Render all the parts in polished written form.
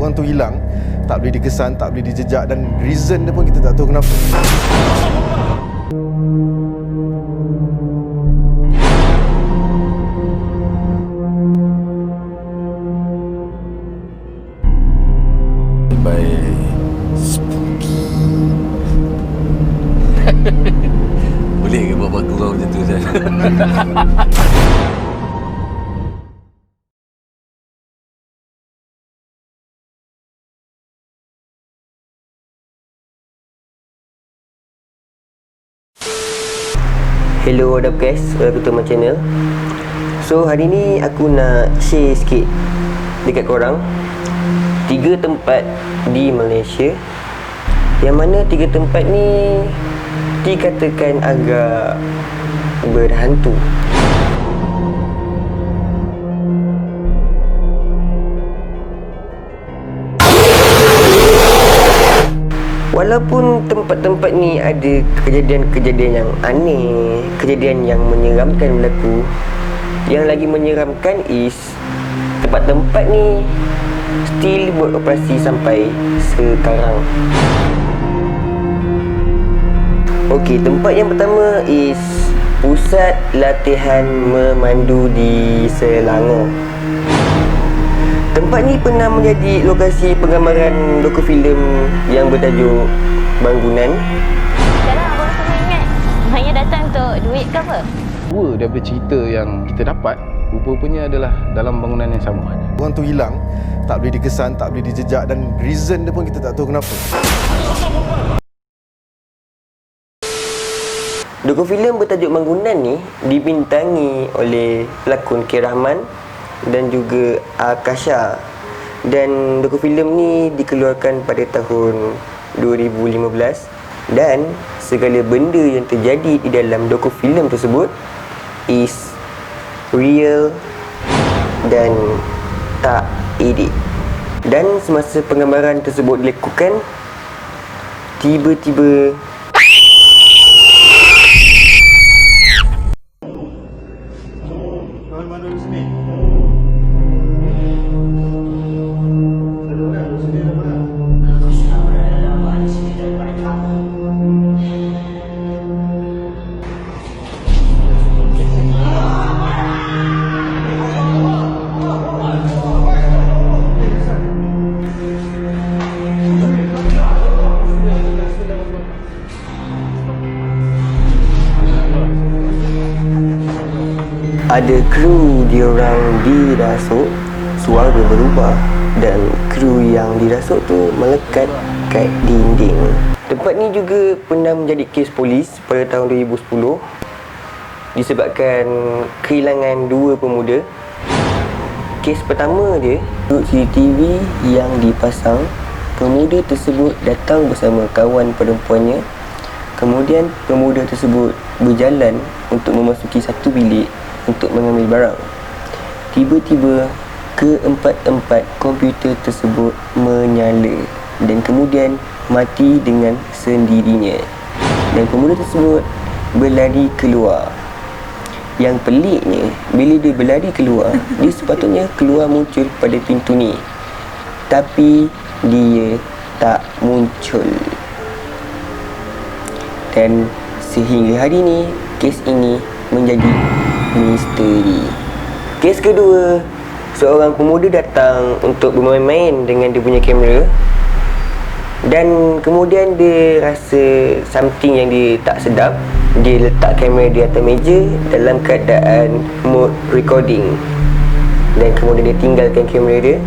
Orang tu hilang, tak boleh dikesan, tak boleh dijejak, dan reason dia pun kita tak tahu kenapa. Boleh ke buat gurau macam tu, Zan? Hello, what up guys, welcome to my channel. So hari ni aku nak share sikit dekat korang 3 tempat di Malaysia, yang mana 3 tempat ni dikatakan agak berhantu. Walaupun tempat-tempat ni ada kejadian-kejadian yang aneh, kejadian yang menyeramkan berlaku, yang lagi menyeramkan is tempat-tempat ni still beroperasi sampai sekarang. Okey, tempat yang pertama is Pusat Latihan Memandu di Selangor. Tempat ni pernah menjadi lokasi penggambaran dokufilm yang bertajuk Bangunan. Sekarang abang semua ingat Maya datang untuk duit ke apa? Dua daripada cerita yang kita dapat rupa-rupanya adalah dalam bangunan yang sama. Orang tu hilang, tak boleh dikesan, tak boleh dijejak, dan reason dia pun kita tak tahu kenapa. Dokufilm bertajuk Bangunan ni dibintangi oleh pelakon K. Rahman dan juga Akasha, dan dokufilm ni dikeluarkan pada tahun 2015, dan segala benda yang terjadi di dalam dokufilm tersebut is real dan tak edit. Dan semasa penggambaran tersebut dilakukan, tiba-tiba ada kru diorang dirasuk, suara berubah, dan kru yang dirasuk tu melekat kat dinding. Tempat ni juga pernah menjadi kes polis pada tahun 2010 disebabkan kehilangan 2 pemuda. Kes pertama dia, CCTV yang dipasang, pemuda tersebut datang bersama kawan perempuannya. Kemudian pemuda tersebut berjalan untuk memasuki satu bilik untuk mengambil barang. Tiba-tiba keempat-empat komputer tersebut menyala dan kemudian mati dengan sendirinya, dan pemuda tersebut berlari keluar. Yang peliknya, bila dia berlari keluar, dia sepatutnya keluar muncul pada pintu ni, tapi dia tak muncul. Dan sehingga hari ni, kes ini menjadi misteri. Kes kedua, seorang pemuda datang untuk bermain-main dengan dia punya kamera, dan kemudian dia rasa something yang dia tak sedap. Dia letak kamera di atas meja dalam keadaan mode recording, dan kemudian dia tinggalkan kamera dia.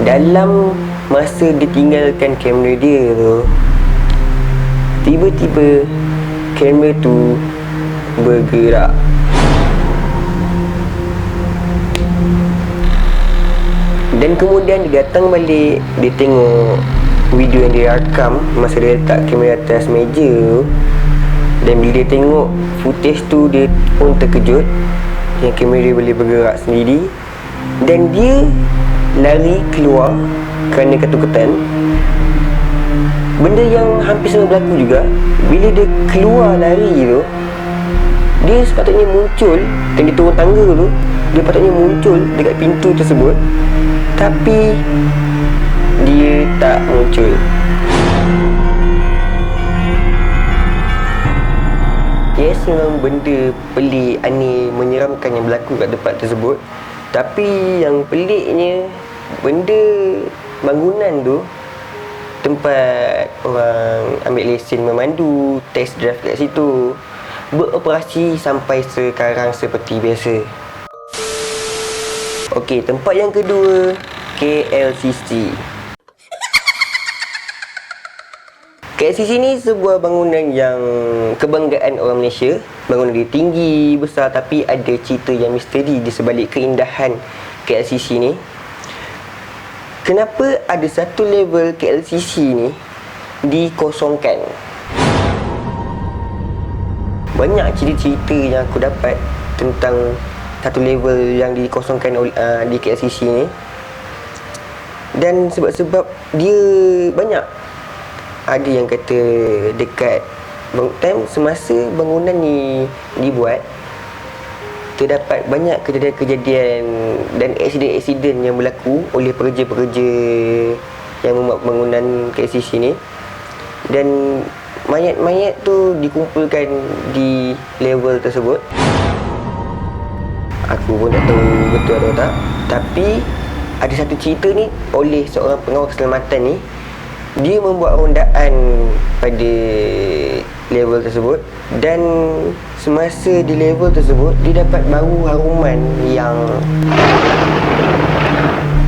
Dalam masa dia tinggalkan kamera dia tu, tiba-tiba kamera tu bergerak. Dan kemudian dia datang balik, dia tengok video yang dia rakam masa dia letak kamera atas meja tu. Dan bila dia tengok footage tu, dia pun terkejut yang kamera dia boleh bergerak sendiri. Dan dia lari keluar kerana ketakutan. Benda yang hampir sama berlaku juga, bila dia keluar lari tu, dia sepatutnya muncul, dan dia turun tangga tu, dia patutnya muncul dekat pintu tersebut, tapi dia tak muncul. Yes, memang benda pelik, aneh, menyeramkan yang berlaku kat tempat tersebut. Tapi yang peliknya, benda bangunan tu, tempat orang ambil lesen memandu, test drive kat situ, beroperasi sampai sekarang seperti biasa. Okey, tempat yang kedua, KLCC. KLCC ni sebuah bangunan yang kebanggaan orang Malaysia. Bangunan dia tinggi, besar, tapi ada cerita yang misteri di sebalik keindahan KLCC ni. Kenapa ada satu level KLCC ni dikosongkan? Banyak cerita-cerita yang aku dapat tentang satu level yang dikosongkan di KLCC ni. Dan sebab-sebab dia banyak. Ada yang kata dekat time semasa bangunan ni dibuat, terdapat banyak kejadian-kejadian dan aksiden-aksiden yang berlaku oleh pekerja-pekerja yang membuat bangunan KLCC ni. Dan mayat-mayat tu dikumpulkan di level tersebut. Aku pun tak tahu betul atau tak. Tapi ada satu cerita ni oleh seorang pengawal keselamatan ni. Dia membuat rondaan pada level tersebut, dan semasa di level tersebut dia dapat bau haruman yang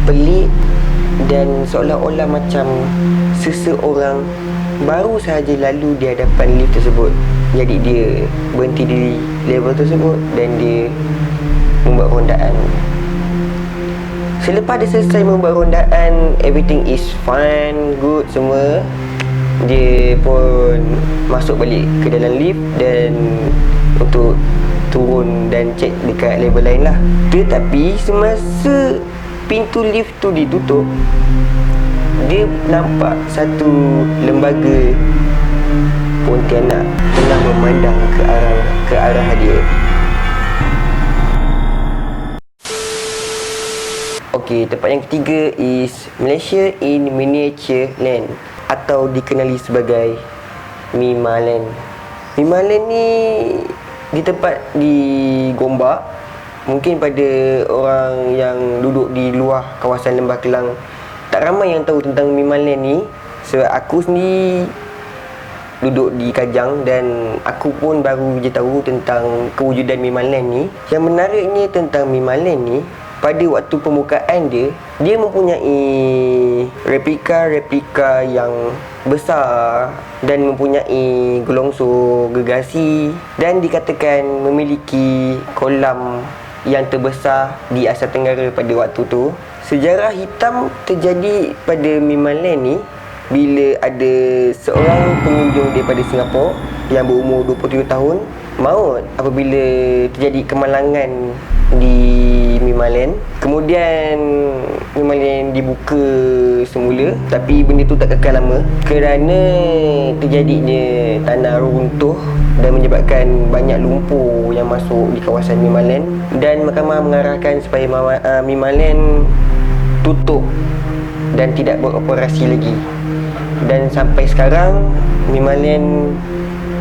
pelik dan seolah-olah macam seseorang baru sahaja lalu di hadapan lift tersebut. Jadi dia berhenti di level tersebut dan dia membuat rondaan. Selepas dia selesai membuat rondaan, everything is fine, good semua. Dia pun masuk balik ke dalam lift dan untuk turun dan cek dekat level lain lah. Tetapi semasa pintu lift tu ditutup, dia nampak satu lembaga Pontianak tengah memandang ke arah dia. Okey, tempat yang ketiga is Malaysia in Miniature Land, atau dikenali sebagai Mimaland. Mimaland ni di tempat di Gombak. Mungkin pada orang yang duduk di luar kawasan Lembah Kelang tak ramai yang tahu tentang Mimaland ni. Sebab aku sendiri duduk di Kajang dan aku pun baru je tahu tentang kewujudan Mimaland ni. Yang menariknya tentang Mimaland ni, pada waktu pembukaan dia mempunyai replika yang besar dan mempunyai gelongsor gergasi, dan dikatakan memiliki kolam yang terbesar di Asia Tenggara pada waktu tu. Sejarah hitam terjadi pada Mimaland ni bila ada seorang pengunjung daripada Singapura yang berumur 27 tahun maut apabila terjadi kemalangan di Mimaland. Kemudian Mimaland dibuka semula, tapi benda tu tak kekal lama kerana terjadinya tanah runtuh dan menyebabkan banyak lumpur yang masuk di kawasan Mimaland. Dan mahkamah mengarahkan supaya Mimaland tutup dan tidak beroperasi lagi. Dan sampai sekarang Mimaland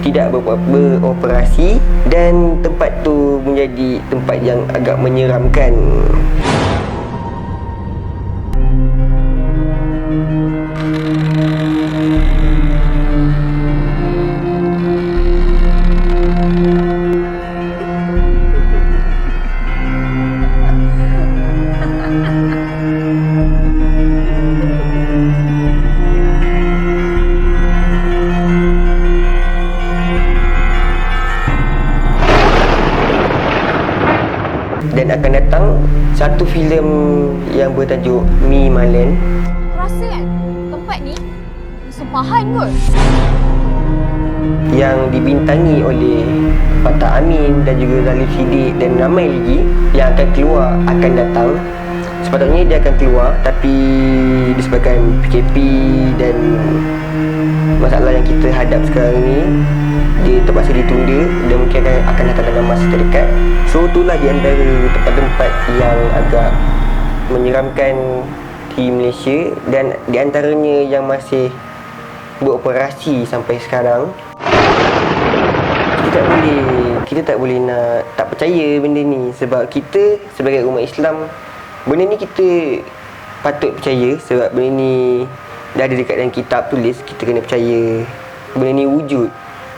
tidak beroperasi dan tempat tu menjadi tempat yang agak menyeramkan. Dan akan datang satu filem yang bertajuk Mimaland. Aku rasa kan tempat ni sempahan kot. Yang dibintangi oleh Fatah Amin dan juga Zalif Siddiq dan ramai lagi yang akan keluar, akan datang. Sepatutnya dia akan keluar, tapi disebabkan PKP dan masalah yang kita hadap sekarang ni, dia terpaksa ditunda dan mungkin akan datang dalam masa terdekat. So itulah di antara tempat-tempat yang agak menyeramkan di di Malaysia dan di antaranya yang masih beroperasi sampai sekarang. Kita tak boleh nak tak percaya benda ni, sebab kita sebagai umat Islam, benda ni kita patut percaya sebab benda ni dah ada dekat dalam kitab tulis, kita kena percaya benda ni wujud.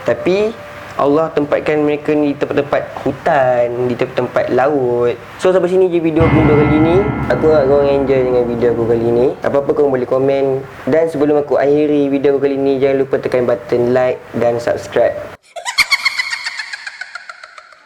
Tapi Allah tempatkan mereka ni di tempat-tempat hutan, di tempat-tempat laut. So sampai sini je video aku kali ni. Aku harap korang enjoy dengan video aku kali ni. Apa-apa korang boleh komen. Dan sebelum aku akhiri video aku kali ni, jangan lupa tekan button like dan subscribe.